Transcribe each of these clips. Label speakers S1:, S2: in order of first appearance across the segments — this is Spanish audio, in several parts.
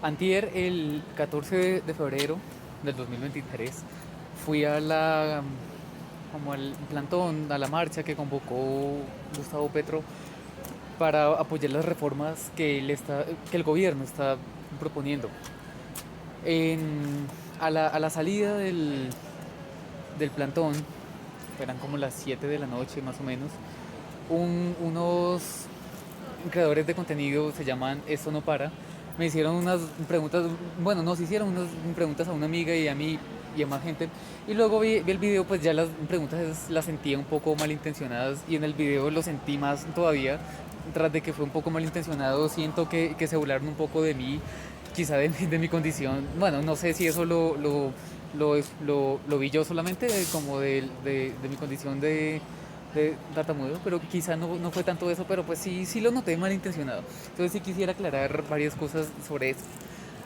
S1: Antier, el 14 de febrero del 2023, fui a como al plantón, a la marcha que convocó Gustavo Petro para apoyar las reformas que el gobierno está proponiendo. En- a la salida del plantón, eran como las 7 de la noche más o menos, unos creadores de contenido, se llaman Esto No Para, me hicieron unas preguntas, bueno, nos hicieron unas preguntas a una amiga y a mí y a más gente. Y luego vi el video, pues ya las preguntas las sentía un poco malintencionadas y en el video lo sentí más todavía. Tras de que fue un poco malintencionado, siento que se burlaron un poco de mí, quizá de mi condición. Bueno, no sé si eso lo vi yo solamente, como de mi condición de tartamudo, pero quizá no fue tanto eso, pero pues sí lo noté malintencionado. Entonces sí quisiera aclarar varias cosas sobre eso.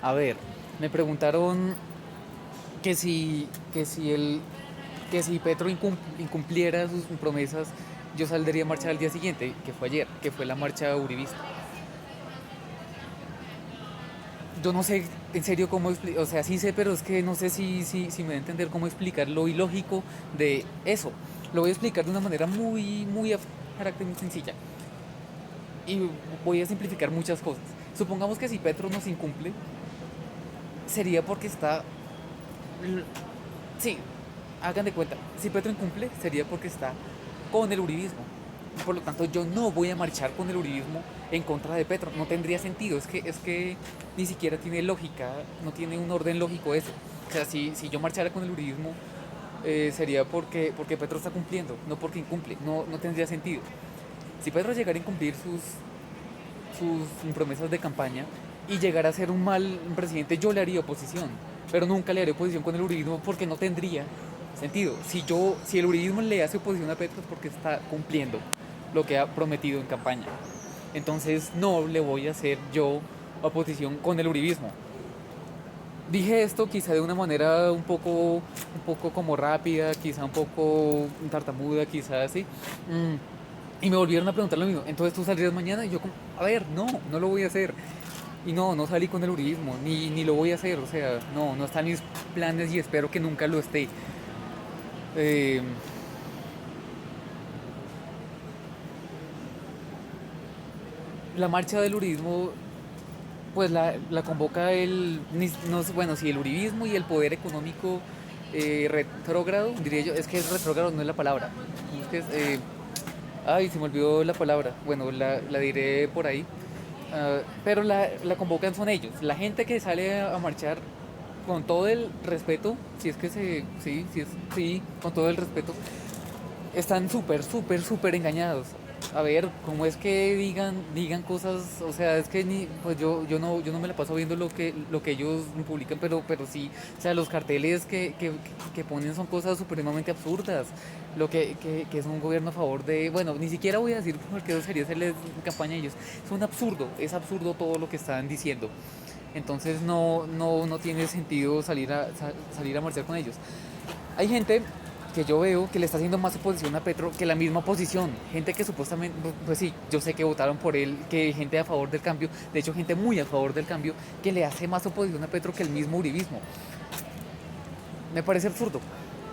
S1: A ver, me preguntaron que si, que si, el, que si Petro incumpliera sus promesas, yo saldría a marchar al día siguiente, que fue ayer, que fue la marcha uribista. Yo no sé en serio cómo explicar, o sea, sí sé, pero es que no sé si me da a entender cómo explicar lo ilógico de eso. Lo voy a explicar de una manera muy abstracta y muy sencilla. Y voy a simplificar muchas cosas. Supongamos que si Petro nos incumple, sería porque está... Sí, hagan de cuenta, si Petro incumple, sería porque está con el uribismo. Por lo tanto, yo no voy a marchar con el uribismo en contra de Petro. No tendría sentido. Es que ni siquiera tiene lógica, no tiene un orden lógico eso. O sea, si yo marchara con el uribismo, sería porque Petro está cumpliendo, no porque incumple. No tendría sentido. Si Petro llegara a incumplir sus promesas de campaña y llegar a ser un mal presidente, yo le haría oposición, pero nunca le haré oposición con el uribismo porque no tendría sentido. Si el uribismo le hace oposición a Petro es porque está cumpliendo lo que ha prometido en campaña. Entonces no le voy a hacer yo oposición con el uribismo. Dije esto quizá de una manera un poco como rápida, quizá un poco tartamuda, quizá así. Mm, y me volvieron a preguntar lo mismo. Entonces tú saldrías mañana y yo como, a ver, no lo voy a hacer. Y no salí con el uribismo, ni lo voy a hacer. O sea, no están mis planes y espero que nunca lo esté. Eh, la marcha del uribismo, pues la convoca no sé, bueno, si el uribismo y el poder económico retrógrado, diría yo, es que es retrógrado, no es la palabra. Es que ay, se me olvidó la palabra. Bueno, la diré por ahí. Pero la convocan son ellos, la gente que sale a marchar con todo el respeto, si es que sí, con todo el respeto, están súper engañados. A ver, ¿cómo es que digan cosas? O sea, es que pues yo no me la paso viendo lo que ellos publican, pero sí, o sea, los carteles que ponen son cosas supremamente absurdas. Que es un gobierno a favor de, bueno, ni siquiera voy a decir porque eso sería hacerles campaña a ellos. Es absurdo todo lo que están diciendo. Entonces no tiene sentido salir a marchar con ellos. Hay gente que yo veo que le está haciendo más oposición a Petro que la misma oposición. Gente que supuestamente, pues sí, yo sé que votaron por él, que gente a favor del cambio, de hecho gente muy a favor del cambio, que le hace más oposición a Petro que el mismo uribismo. Me parece absurdo.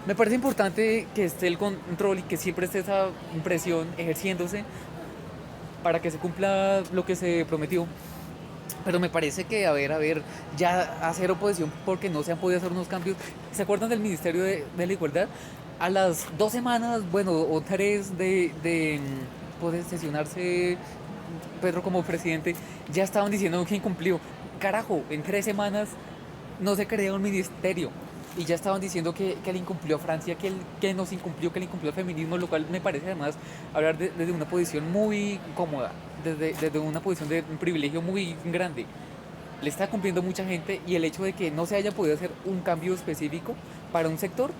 S1: Me parece importante que esté el control y que siempre esté esa presión ejerciéndose para que se cumpla lo que se prometió. Pero me parece que, a ver, ya hacer oposición porque no se han podido hacer unos cambios. ¿Se acuerdan del Ministerio de la Igualdad? A las 2 semanas, bueno, o tres de poder sesionarse Pedro como presidente, ya estaban diciendo que incumplió. Carajo, en 3 semanas no se crea un ministerio. Y ya estaban diciendo que él incumplió a Francia, que nos incumplió, que él incumplió al feminismo, lo cual me parece además hablar desde una posición muy cómoda, desde una posición de un privilegio muy grande. Le está cumpliendo mucha gente y el hecho de que no se haya podido hacer un cambio específico para un sector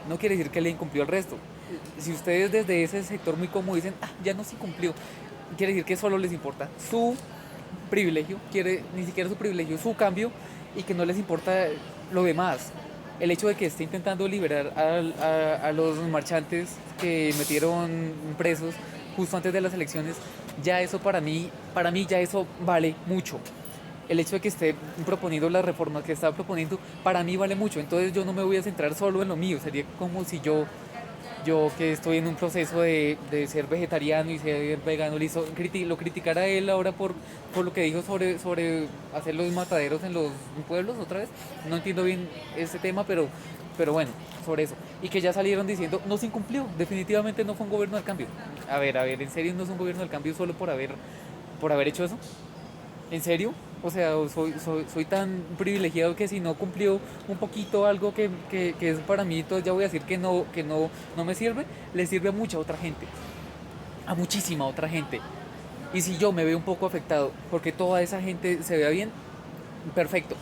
S1: no quiere decir que le incumplió al resto. Si ustedes desde ese sector muy cómodo dicen, ya no se cumplió, quiere decir que solo les importa su privilegio, quiere ni siquiera su privilegio, su cambio y que no les importa lo demás. El hecho de que esté intentando liberar a los marchantes que metieron presos justo antes de las elecciones, ya eso para mí ya eso vale mucho. el hecho de que esté proponiendo las reformas que está proponiendo, para mí vale mucho. Entonces yo no me voy a centrar solo en lo mío. Sería como si yo que estoy en un proceso de ser vegetariano y ser vegano, lo criticara a él ahora por lo que dijo sobre hacer los mataderos en los pueblos otra vez. No entiendo bien ese tema, pero bueno, sobre eso. Y que ya salieron diciendo, no se incumplió, definitivamente no fue un gobierno del cambio. A ver, ¿en serio no es un gobierno del cambio solo por haber hecho eso? ¿En serio? O sea, soy tan privilegiado que si no cumplió un poquito algo que es para mí, entonces ya voy a decir no me sirve, le sirve a mucha otra gente, a muchísima otra gente. Y si yo me veo un poco afectado porque toda esa gente se vea bien, perfecto,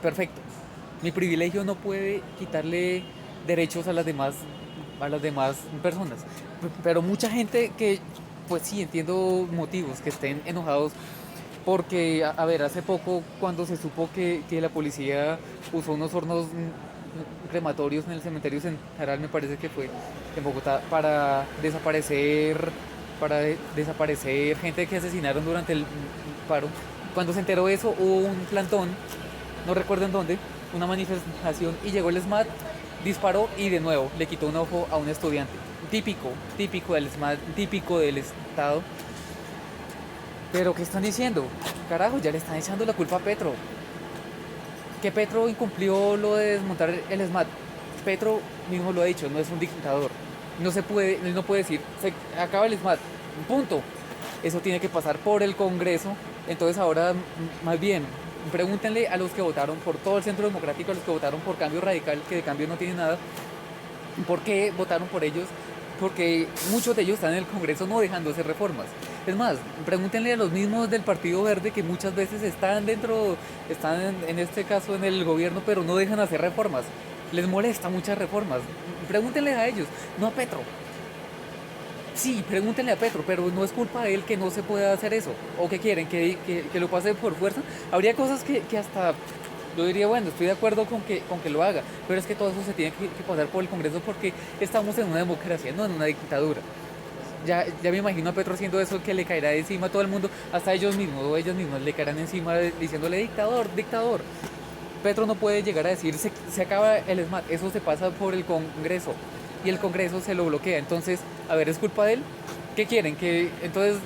S1: perfecto. Mi privilegio no puede quitarle derechos a las demás personas. Pero mucha gente que, pues sí, entiendo motivos, que estén enojados porque, a ver, hace poco cuando se supo que la policía usó unos hornos crematorios en el cementerio central, me parece que fue en Bogotá, desaparecer gente que asesinaron durante el paro. Cuando se enteró de eso, hubo un plantón, no recuerdo en dónde, una manifestación y llegó el SMAT, disparó y de nuevo le quitó un ojo a un estudiante. Típico del SMAT, típico del Estado. Pero ¿qué están diciendo? Carajo, ya le están echando la culpa a Petro. Que Petro incumplió lo de desmontar el SMAT. Petro mismo lo ha dicho, no es un dictador. Él no puede decir, se acaba el SMAT, punto. Eso tiene que pasar por el Congreso. Entonces ahora, más bien, pregúntenle a los que votaron por todo el Centro Democrático, a los que votaron por Cambio Radical, que de cambio no tiene nada, ¿por qué votaron por ellos? Porque muchos de ellos están en el Congreso no dejando hacer reformas. Es más, pregúntenle a los mismos del Partido Verde que muchas veces están en este caso en el gobierno, pero no dejan hacer reformas. Les molesta muchas reformas. Pregúntenle a ellos, no a Petro. Sí, pregúntenle a Petro, pero no es culpa de él que no se pueda hacer eso. ¿O que quieren? ¿Que lo pase por fuerza? Habría cosas que hasta yo diría, bueno, estoy de acuerdo con que lo haga, pero es que todo eso se tiene que pasar por el Congreso porque estamos en una democracia, no en una dictadura. Ya me imagino a Petro haciendo eso, que le caerá encima a todo el mundo, hasta ellos mismos, o ellos mismos le caerán encima diciéndole dictador, dictador. Petro no puede llegar a decir se acaba el SMAT, eso se pasa por el Congreso y el Congreso se lo bloquea. Entonces, a ver, ¿es culpa de él? ¿Qué quieren? Entonces,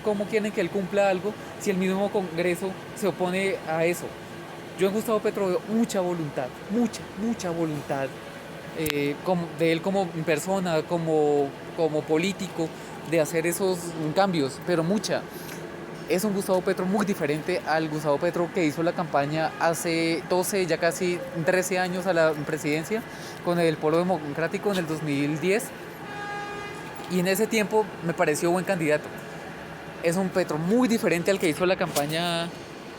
S1: ¿cómo quieren que él cumpla algo si el mismo Congreso se opone a eso? Yo en Gustavo Petro veo mucha voluntad, mucha voluntad de él como persona, como político, de hacer esos cambios, pero mucha. Es un Gustavo Petro muy diferente al Gustavo Petro que hizo la campaña hace 12, ya casi 13 años a la presidencia con el Polo Democrático en el 2010. Y en ese tiempo me pareció buen candidato. Es un Petro muy diferente al que hizo la campaña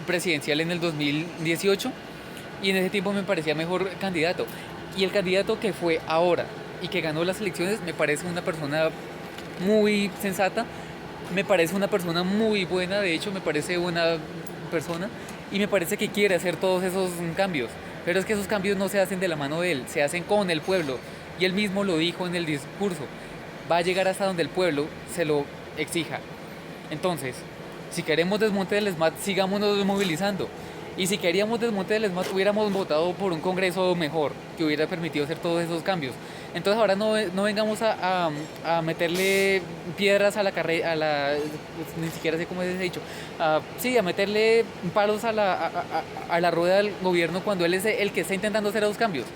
S1: presidencial en el 2018 y en ese tiempo me parecía mejor candidato. Y el candidato que fue ahora y que ganó las elecciones me parece una persona muy sensata, me parece una persona muy buena, de hecho me parece buena persona y me parece que quiere hacer todos esos cambios. Pero es que esos cambios no se hacen de la mano de él, se hacen con el pueblo. Y él mismo lo dijo en el discurso. Va a llegar hasta donde el pueblo se lo exija. Entonces, si queremos desmonte del SMAT, sigámonos movilizando. Y si queríamos desmonte del SMAT, hubiéramos votado por un Congreso mejor, que hubiera permitido hacer todos esos cambios. Entonces ahora no vengamos a meterle piedras a la carrera, ni siquiera sé cómo se ha dicho, sí, a meterle palos a la rueda del gobierno cuando él es el que está intentando hacer esos cambios.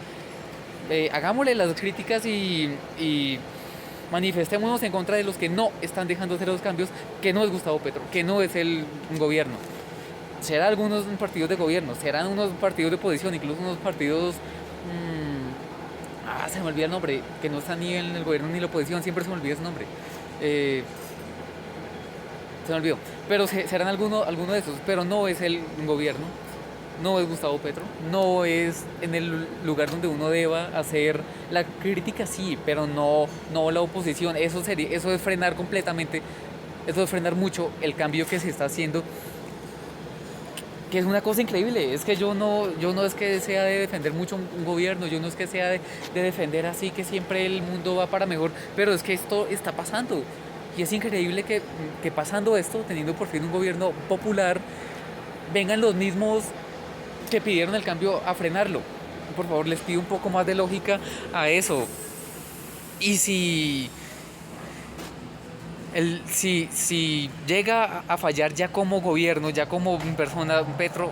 S1: Hagámosle las críticas y manifestémonos en contra de los que no están dejando hacer los cambios, que no es Gustavo Petro, que no es el gobierno. Serán algunos partidos de gobierno, serán unos partidos de oposición, incluso unos partidos... se me olvida el nombre, que no está ni en el gobierno ni en la oposición, siempre se me olvida ese nombre. Se me olvidó. Pero serán alguno de esos, pero no es el gobierno, no es Gustavo Petro, no es en el lugar donde uno deba hacer la crítica, sí, pero no la oposición. Eso es frenar completamente, eso es frenar mucho el cambio que se está haciendo, que es una cosa increíble. Es que yo no es que sea de defender mucho un gobierno, yo no es que sea de defender así que siempre el mundo va para mejor, pero es que esto está pasando y es increíble que pasando esto, teniendo por fin un gobierno popular, vengan los mismos que pidieron el cambio a frenarlo. Por favor, les pido un poco más de lógica a eso. Y si llega a fallar ya como gobierno, ya como persona, Petro,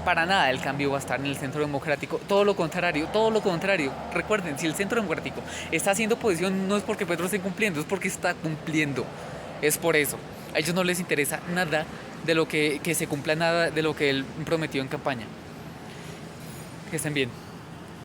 S1: para nada el cambio va a estar en el centro democrático. Todo lo contrario, todo lo contrario. Recuerden, si el centro democrático está haciendo oposición, no es porque Petro esté cumpliendo, es porque está cumpliendo. Es por eso. A ellos no les interesa nada de lo que se cumpla, nada de lo que él prometió en campaña. Que estén bien.